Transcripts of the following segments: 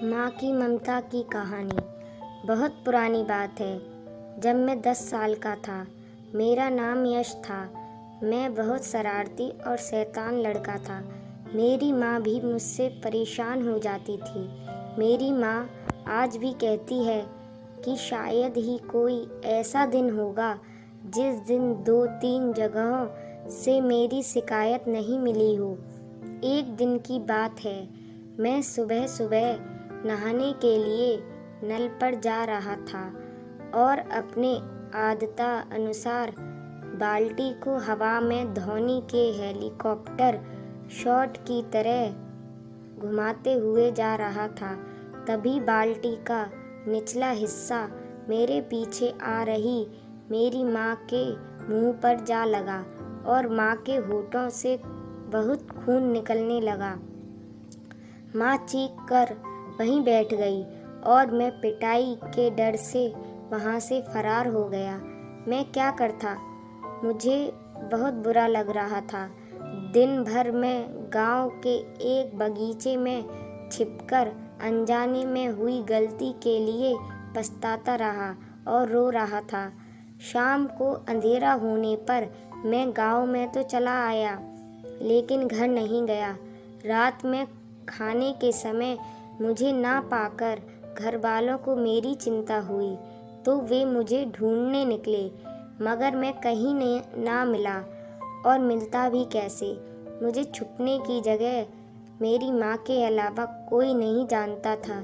माँ की ममता की कहानी। बहुत पुरानी बात है। जब मैं 10 साल का था, मेरा नाम यश था। मैं बहुत शरारती और शैतान लड़का था। मेरी माँ भी मुझसे परेशान हो जाती थी। मेरी माँ आज भी कहती है कि शायद ही कोई ऐसा दिन होगा जिस दिन 2-3 जगहों से मेरी शिकायत नहीं मिली हो। एक दिन की बात है, मैं सुबह सुबह नहाने के लिए नल पर जा रहा था और अपने आदता अनुसार बाल्टी को हवा में धोनी के हेलीकॉप्टर शॉट की तरह घुमाते हुए जा रहा था। तभी बाल्टी का निचला हिस्सा मेरे पीछे आ रही मेरी माँ के मुंह पर जा लगा और माँ के होठों से बहुत खून निकलने लगा। माँ चीख कर वहीं बैठ गई और मैं पिटाई के डर से वहाँ से फरार हो गया। मैं क्या करता, मुझे बहुत बुरा लग रहा था। दिन भर मैं गांव के एक बगीचे में छिपकर अनजाने में हुई गलती के लिए पछताता रहा और रो रहा था। शाम को अंधेरा होने पर मैं गांव में तो चला आया, लेकिन घर नहीं गया। रात में खाने के समय मुझे ना पाकर घर वालों को मेरी चिंता हुई, तो वे मुझे ढूंढने निकले, मगर मैं कहीं ना मिला और मिलता भी कैसे। मुझे छुपने की जगह मेरी माँ के अलावा कोई नहीं जानता था।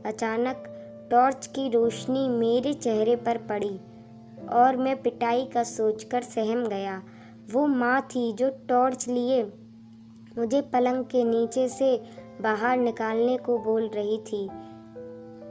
अचानक टॉर्च की रोशनी मेरे चेहरे पर पड़ी और मैं पिटाई का सोचकर सहम गया। वो माँ थी जो टॉर्च लिए मुझे पलंग के नीचे से बाहर निकालने को बोल रही थी।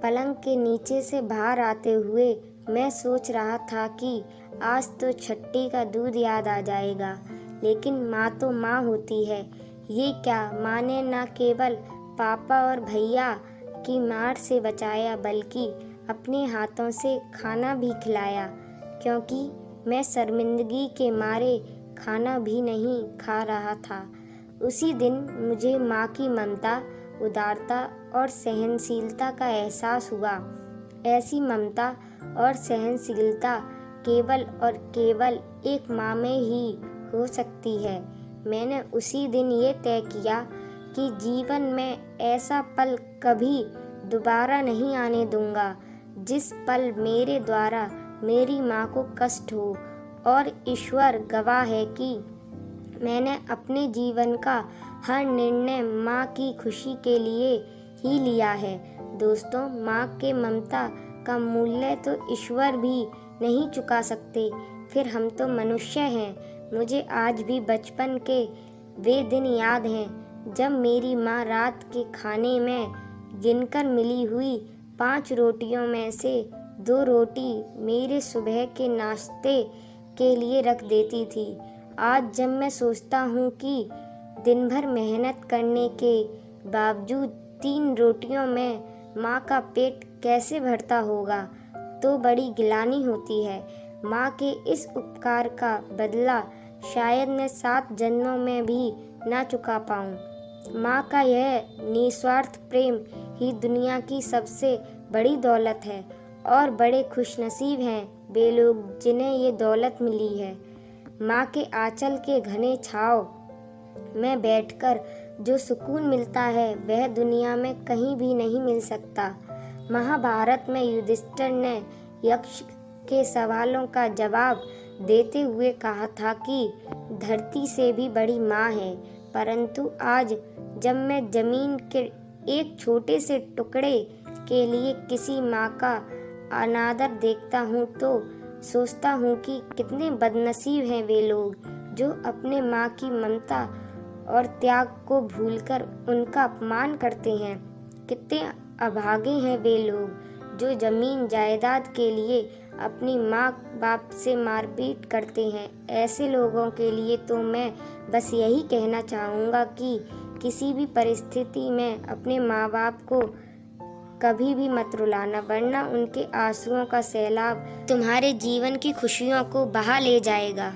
पलंग के नीचे से बाहर आते हुए मैं सोच रहा था कि आज तो छट्टी का दूध याद आ जाएगा, लेकिन माँ तो माँ होती है। ये क्या, माँ ने न केवल पापा और भैया की मार से बचाया, बल्कि अपने हाथों से खाना भी खिलाया, क्योंकि मैं शर्मिंदगी के मारे खाना भी नहीं खा रहा था। उसी दिन मुझे माँ की ममता, उदारता और सहनशीलता का एहसास हुआ। ऐसी ममता और सहनशीलता केवल और केवल एक माँ में ही हो सकती है। मैंने उसी दिन ये तय किया कि जीवन में ऐसा पल कभी दोबारा नहीं आने दूंगा जिस पल मेरे द्वारा मेरी माँ को कष्ट हो। और ईश्वर गवाह है कि मैंने अपने जीवन का हर निर्णय माँ की खुशी के लिए ही लिया है। दोस्तों, माँ के ममता का मूल्य तो ईश्वर भी नहीं चुका सकते, फिर हम तो मनुष्य हैं। मुझे आज भी बचपन के वे दिन याद हैं जब मेरी माँ रात के खाने में गिनकर मिली हुई 5 रोटियों में से 2 रोटी मेरे सुबह के नाश्ते के लिए रख देती थी। आज जब मैं सोचता हूँ कि दिन भर मेहनत करने के बावजूद 3 रोटियों में माँ का पेट कैसे भरता होगा, तो बड़ी गिलानी होती है। माँ के इस उपकार का बदला शायद मैं 7 जन्मों में भी ना चुका पाऊँ। माँ का यह निस्वार्थ प्रेम ही दुनिया की सबसे बड़ी दौलत है, और बड़े खुशनसीब हैं वे लोग जिन्हें ये दौलत मिली है। माँ के आंचल के घने छांव में बैठकर जो सुकून मिलता है, वह दुनिया में कहीं भी नहीं मिल सकता। महाभारत में युधिष्ठिर ने यक्ष के सवालों का जवाब देते हुए कहा था कि धरती से भी बड़ी माँ है। परंतु आज जब मैं जमीन के एक छोटे से टुकड़े के लिए किसी माँ का अनादर देखता हूँ, तो सोचता हूँ कि कितने बदनसीब हैं वे लोग जो अपने माँ की ममता और त्याग को भूलकर उनका अपमान करते हैं। कितने अभागे हैं वे लोग जो जमीन जायदाद के लिए अपनी माँ बाप से मारपीट करते हैं। ऐसे लोगों के लिए तो मैं बस यही कहना चाहूँगा कि किसी भी परिस्थिति में अपने माँ बाप को कभी भी मत रुलाना, वरना उनके आंसुओं का सैलाब तुम्हारे जीवन की खुशियों को बहा ले जाएगा।